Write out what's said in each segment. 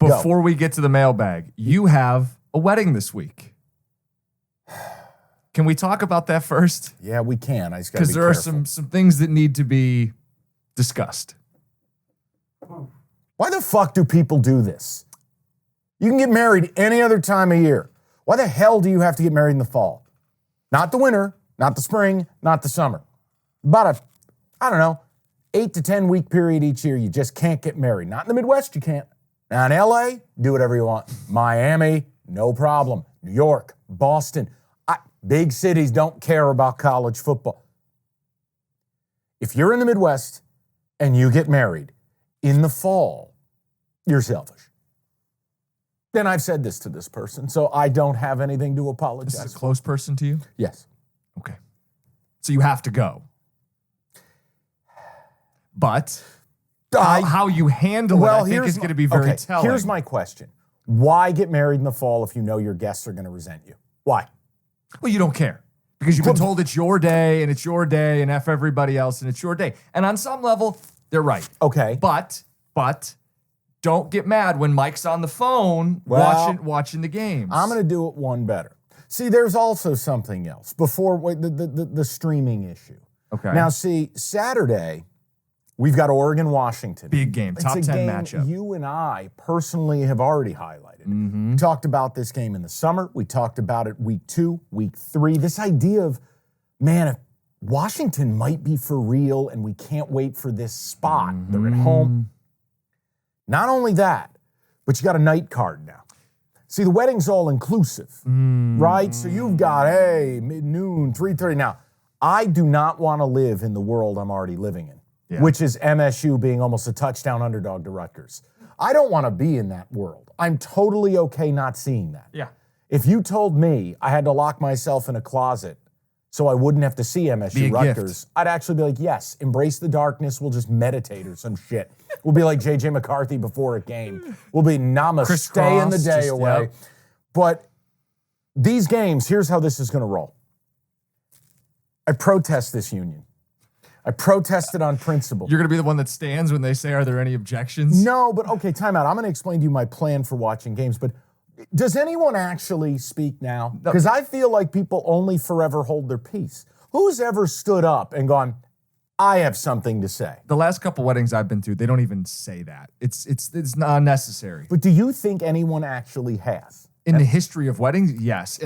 Before we get to the mailbag, you have a wedding this week. Can we talk about that first? Yeah, we can. I just gotta be Because there careful. are some things that need to be discussed. Why the fuck do people do this? You can get married any other time of year. Why the hell do you have to get married in the fall? Not the winter, not the spring, not the summer. About I don't know, 8 to 10 week period each year, you just can't get married. Not in the Midwest, you can't. Now in LA, do whatever you want. Miami, no problem. New York, Boston. Big cities don't care about college football. If you're in the Midwest and you get married in the fall, you're selfish. Then I've said this to this person, so I don't have anything to apologize This is a close person to you? Yes. Okay. So you have to go. But how you handle it, I think, is going to be very telling. Here's my question. Why get married in the fall if you know your guests are going to resent you? Why? Well, you don't care. Because you've been told it's your day, and it's your day, and F everybody else, and it's your day. And on some level, they're right. Okay. But don't get mad when Mike's on the phone watching the games. I'm going to do it one better. See, there's also something else before the streaming issue. Okay. Now, see, Saturday, we've got Oregon-Washington. Big game, top 10 matchup. You and I personally have already highlighted. Mm-hmm. We talked about this game in the summer. We talked about it week 2, week 3. This idea of, man, if Washington might be for real and we can't wait for this spot. Mm-hmm. They're at home. Not only that, but you got a night card now. See, the wedding's all inclusive, right? So you've got, mid-noon, 3:30. Now, I do not want to live in the world I'm already living in, which is MSU being almost a touchdown underdog to Rutgers. I don't want to be in that world. I'm totally okay not seeing that. Yeah. If you told me I had to lock myself in a closet so I wouldn't have to see MSU Rutgers, I'd actually be like, yes, embrace the darkness. We'll just meditate or some shit. We'll be like J.J. McCarthy before a game. We'll be namaste in the day away. Yep. But these games, here's how this is going to roll. I protest this union. I protested on principle. You're going to be the one that stands when they say, are there any objections? No, but okay, time out. I'm going to explain to you my plan for watching games, but does anyone actually speak now? Because I feel like people only forever hold their peace. Who's ever stood up and gone, I have something to say? The last couple weddings I've been to, they don't even say that. It's not unnecessary. But do you think anyone actually has? In the history of weddings, yes.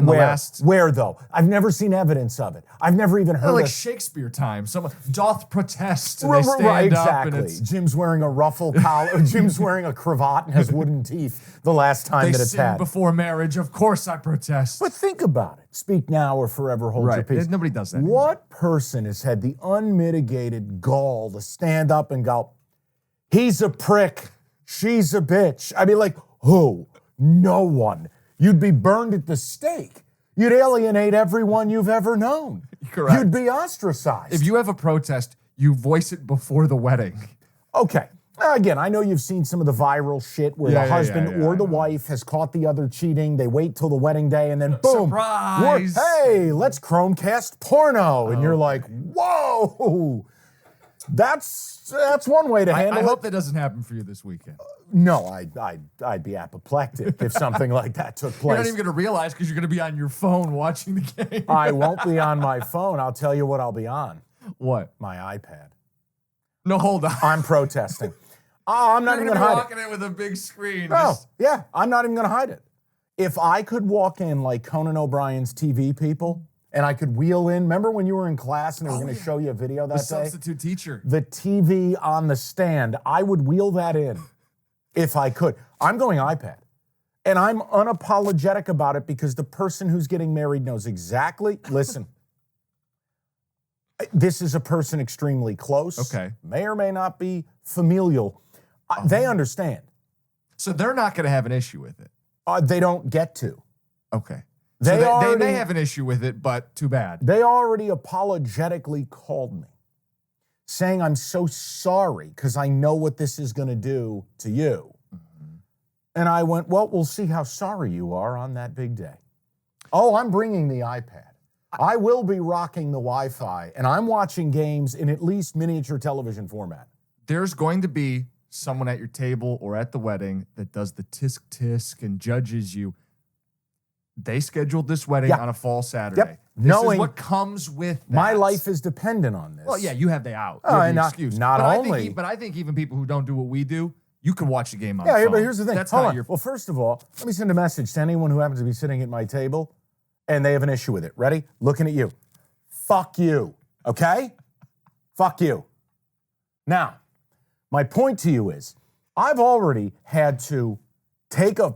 Where though? I've never seen evidence of it. I've never even heard like Shakespeare time. Someone doth protest and they stand exactly. up. And Jim's wearing a ruffle collar. Jim's wearing a cravat and has wooden teeth the last time that it's had. They sin before marriage. Of course I protest. But think about it. Speak now or forever hold your peace. Nobody does that anymore. What person has had the unmitigated gall to stand up and go, he's a prick, she's a bitch? I mean, like, who? No one. You'd be burned at the stake. You'd alienate everyone you've ever known. Correct. You'd be ostracized. If you have a protest, you voice it before the wedding. Okay. Again, I know you've seen some of the viral shit where the husband or the wife has caught the other cheating. They wait till the wedding day and then boom. Surprise! Hey, let's Chromecast porno. And you're like, whoa. That's one way to handle it. I hope that doesn't happen for you this weekend. No, I'd be apoplectic if something like that took place. You're not even going to realize because you're going to be on your phone watching the game. I won't be on my phone. I'll tell you what I'll be on. What? My iPad. No, hold on. I'm protesting. I'm not even going to hide it. You're walking in with a big screen. Yeah, I'm not even going to hide it. If I could walk in like Conan O'Brien's TV people, and I could wheel in, remember when you were in class and they were going to show you a video that day? The substitute teacher. The TV on the stand, I would wheel that in if I could. I'm going iPad. And I'm unapologetic about it because the person who's getting married knows exactly, listen, this is a person extremely close. Okay. May or may not be familial. They understand. So they're not going to have an issue with it? They don't get to. Okay. They may have an issue with it, but too bad. They already apologetically called me, saying, I'm so sorry because I know what this is going to do to you. Mm-hmm. And I went, well, we'll see how sorry you are on that big day. Oh, I'm bringing the iPad. I will be rocking the Wi-Fi, and I'm watching games in at least miniature television format. There's going to be someone at your table or at the wedding that does the tisk tisk and judges you. They scheduled this wedding on a fall Saturday. Yep. This Knowing is what comes with that. my life is dependent on this. Well, yeah, you have the out. You Oh, have the not- excuse. not but only- but I think even people who don't do what we do, you can watch the game on the Yeah, phone. but here's the thing. That's Hold not on. your Well, first of all, let me send a message to anyone who happens to be sitting at my table and they have an issue with it. Ready? Looking at you. Fuck you. Okay? Fuck you. Now, my point to you is I've already had to take a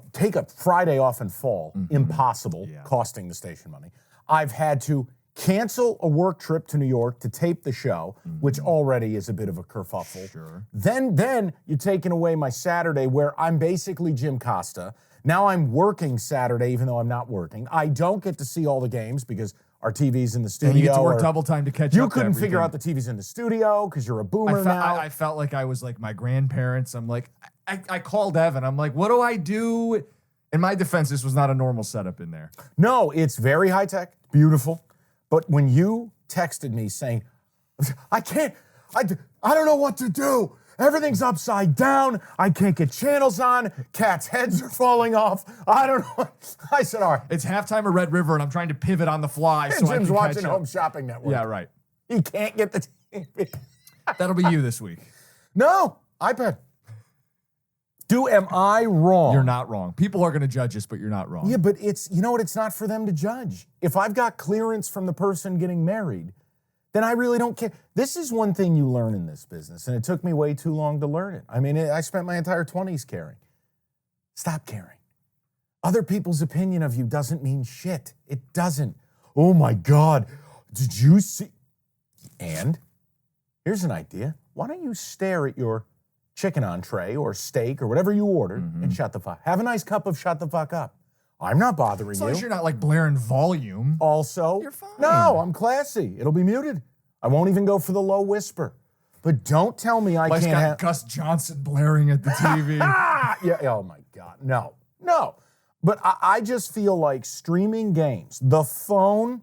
Friday off in fall. Impossible, costing the station money. I've had to cancel a work trip to New York to tape the show, which already is a bit of a kerfuffle. Sure. Then you're taking away my Saturday where I'm basically Jim Costa. Now I'm working Saturday even though I'm not working. I don't get to see all the games because our TV's in the studio. And you get to work or- double time to catch You up to couldn't figure everything. out the TV's in the studio because you're a boomer now. I felt like I was like my grandparents. I'm like, I called Evan. I'm like, what do I do? In my defense, this was not a normal setup in there. No, it's very high tech, beautiful. But when you texted me saying, I don't know what to do. Everything's upside down. I can't get channels on. Cats' heads are falling off. I don't know. I said, all right. It's halftime of Red River, and I'm trying to pivot on the fly. And so I Jim's can watching catch up. Home Shopping Network. Yeah, right. He can't get the TV. That'll be you this week. No, iPad. Am I wrong? You're not wrong. People are going to judge us, but you're not wrong. Yeah, but you know what? It's not for them to judge. If I've got clearance from the person getting married, then I really don't care. This is one thing you learn in this business, and it took me way too long to learn it. I mean, I spent my entire 20s caring. Stop caring. Other people's opinion of you doesn't mean shit. It doesn't. Oh my God, did you see? And here's an idea. Why don't you stare at your chicken entree or steak or whatever you ordered and shut the fuck. Have a nice cup of shut the fuck up. I'm not bothering As long you. as you're not like blaring volume. Also, You're fine. no, I'm classy. It'll be muted. I won't even go for the low whisper. But don't tell me I Like can't got have. Gus Johnson blaring at the TV. Yeah. Oh my God. No. But I just feel like streaming games, the phone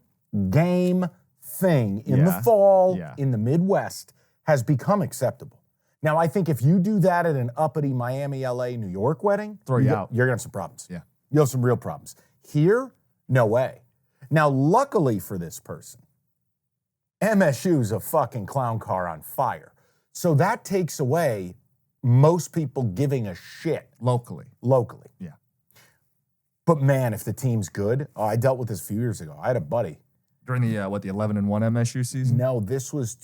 game thing in the Yeah. fall Yeah. in the Midwest has become acceptable. Now, I think if you do that at an uppity Miami, LA, New York wedding, Throw you out. You're gonna have some problems. Yeah. You'll have some real problems. Here, no way. Now, luckily for this person, MSU's a fucking clown car on fire. So that takes away most people giving a shit Locally. locally. Yeah. But man, if the team's good, I dealt with this a few years ago. I had a buddy. During the, the 11-1 MSU season? No, this was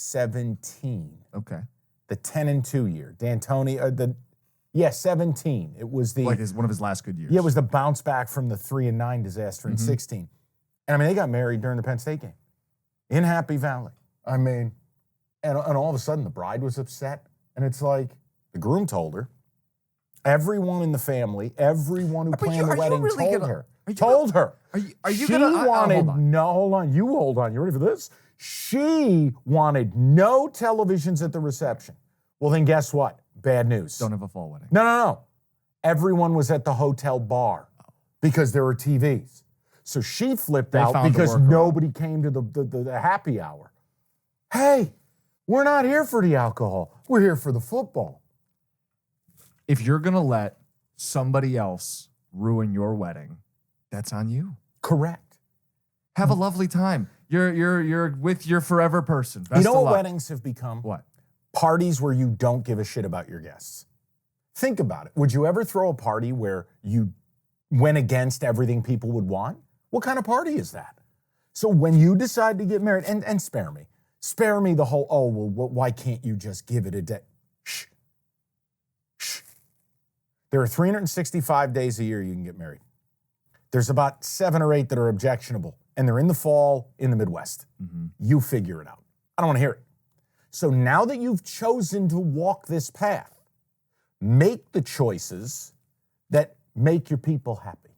2017, Okay. the 10-2 year. D'Antoni, 17. It was the Like one of his last good years. Yeah, it was the bounce back from the 3-9 disaster in 16. And I mean, they got married during the Penn State game in Happy Valley. I mean, and all of a sudden the bride was upset. And it's like the groom told her. Everyone in the family, everyone who planned the wedding told her. Told her. Are you She gonna wanted hold on. no, hold on. You hold on. You ready for this? She wanted no televisions at the reception. Well, then guess what? Bad news. Don't have a fall wedding. No. Everyone was at the hotel bar because there were TVs. So she flipped out found a because workaround. nobody came to the happy hour. Hey, we're not here for the alcohol. We're here for the football. If you're gonna let somebody else ruin your wedding, that's on you. Correct. Have a lovely time. You're with your forever person. Best You know of what luck. weddings have become? What? Parties where you don't give a shit about your guests. Think about it. Would you ever throw a party where you went against everything people would want? What kind of party is that? So when you decide to get married, and spare me the whole, oh, well, why can't you just give it a day? Shh. There are 365 days a year you can get married. There's about 7 or 8 that are objectionable, and they're in the fall in the Midwest. You figure it out. I don't want to hear it. So now that you've chosen to walk this path, make the choices that make your people happy.